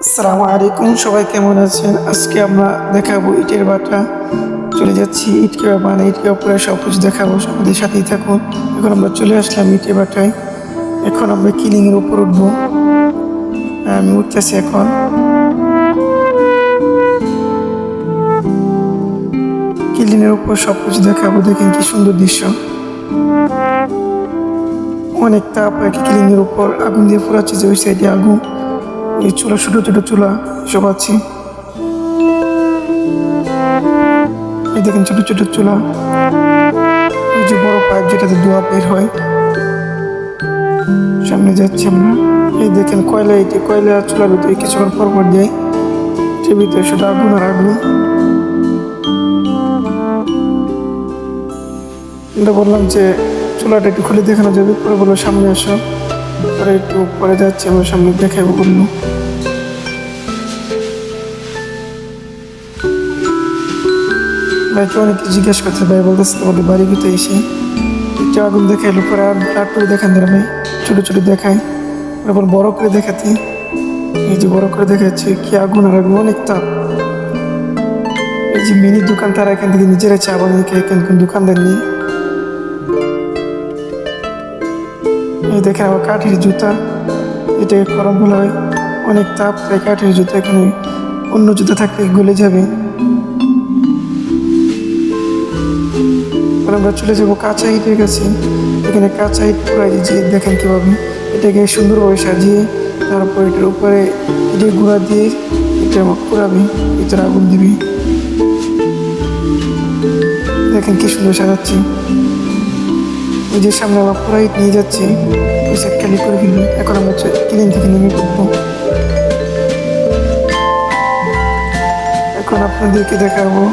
আসসালামু আলাইকুম, সবাই কেমন আছেন? আজকে আমরা দেখাবো ইটের ভাটা। চলে যাচ্ছি ইট কিভাবে বানায়, ইট কিভাবে সব কিছু দেখাবো, আমাদের সাথেই থাকুন। এখন আমরা চলে আসলাম ইটের ভাটায়। এখন আমরা কিলিংয়ের উপর উঠবো। আমি উঠতেছি এখন। কিলিংয়ের উপর সব কিছু দেখাবো, দেখেন কি সুন্দর দৃশ্য। অনেক তাপ আর কি, কিলিংয়ের উপর আগুন দিয়ে পোড়াচ্ছে, যে ওই সাইডে আগুন, এই চুলা, ছোট ছোট চুলা সব আছে। এই দেখেন ছোট ছোট চুলা, ওই যে বড় পাইপ যেটাতে ধোয়া বের হয়। সামনে যাচ্ছি আমরা। এই দেখেন কয়লা, এটি কয়লা চুলার ভিতরে কিছুক্ষণ পর পর দেয়, এটার ভিতরে শুধু আগুন আর আগুন। আমরা বললাম যে চুলাটা একটু খুলে দেখানো যাবে, পরে বললো সামনে আসো। পরে একটু পরে যাচ্ছি আমরা, সামনে দেখাবো বললো। ভাইকে অনেক কিছু জিজ্ঞেস করছে, ভাই বলতেছে তোমাদের বাড়ি কোথায়, এসে একটু আগুন দেখাইলো, পরে আর করে দেখান দিল ভাই, ছোট ছোট দেখায়, তারপর বড় করে দেখাতে। এই যে বড় করে দেখাচ্ছে কি আগুন আর আগুন, অনেক তাপ। এই যে মিনি দোকান, তারা এখান থেকে নিজেরা চা বানিয়ে খায়, এখান কোন দোকানদার নেই। এই দেখেন আবার কাঠের জুতা, এটাকে গরম বলা হয়। অনেক তাপ, তাই কাঠের জুতা, এখানে অন্য জুতা থাকলে গলে যাবে। আর আমরা চলে যাবো কাঁচা ইটের কাছে। এখানে কাঁচা ইট পুরাই যে দেখেন কিভাবে এটাকে সুন্দরভাবে সাজিয়ে, তারপর এটার উপরে ইটের গুঁড়া দিয়ে এটা পুরাবে, ভিতরে আগুন দিবি। দেখেন কি সুন্দর সাজাচ্ছি। ওই যে সামনে আবার পুরা ইট নিয়ে যাচ্ছে, ওই সাইড খালি করে ফেলবি। এখন আমরা কিলিং থেকে নেমে পড়বো। এখন আপনাদেরকে দেখাবো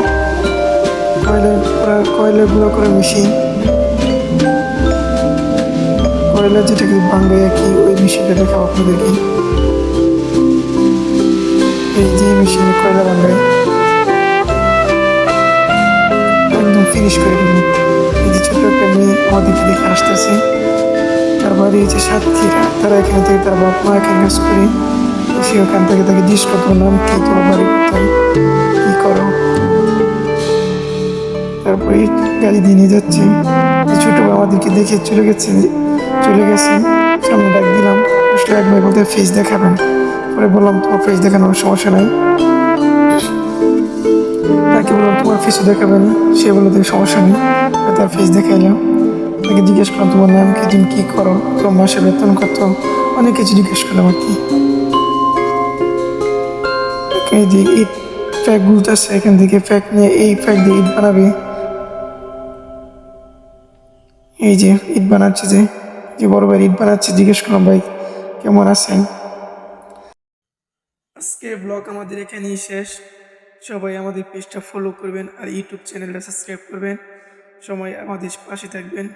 কয়লা গুঁড়ো করা মেশিন। কয়লা যেটাকে ভাঙবে আর কি, ওই মেশিনটা দেখাবো আপনাদেরকে। এই যে মেশিনে কয়লা ভাঙায়, একদম ফিনিশ করে দিল। এই যে ছোট একটা মেয়ে আমাদেরকে দেখে আসতেছে, তার বাড়ি হচ্ছে সাতক্ষীরা। তারা এখানে থেকে, তার বাপ মা এখানে কাজ করে, সে ওখান থেকে তাকে জিজ্ঞেস করতো নাম কি, তোমার বাড়ি কোথায়, কি করো। তারপরে গাড়ি দিয়ে নিয়ে যাচ্ছে। ছোট ভাই আমাদেরকে দেখে চলে গেছে। সামনে ডাক দিলাম, আসলে এক ভাই বলতে ফেস দেখাবেন। পরে বললাম তোমার ফেস দেখানোর সমস্যা নাই। তাকে বললাম তোমার ফেসও দেখাবেন, সে বললো দেখে সমস্যা নেই। তার ফেস দেখাইলাম। তাকে জিজ্ঞেস করলাম তোমার নাম কি, তুমি কি করো, তোমার মাসে বেতন কত, অনেক কিছু জিজ্ঞেস করলাম আর কি। এই যে ইট ফ্যাক গুলতেছে, এখান থেকে ফ্যাক নিয়ে এই ফ্যাক দিয়ে ইট বানাবে। এই যে ইট বানাচ্ছে, যে যে বড় ভাই ইট বানাচ্ছে, জিজ্ঞেস করলাম ভাই কেমন আছেন। আজকের ব্লগ আমাদের এখানেই শেষ। সবাই আমাদের পেজটা ফলো করবেন আর ইউটিউব চ্যানেলটা সাবস্ক্রাইব করবেন। সবাই আমাদের পাশে থাকবেন।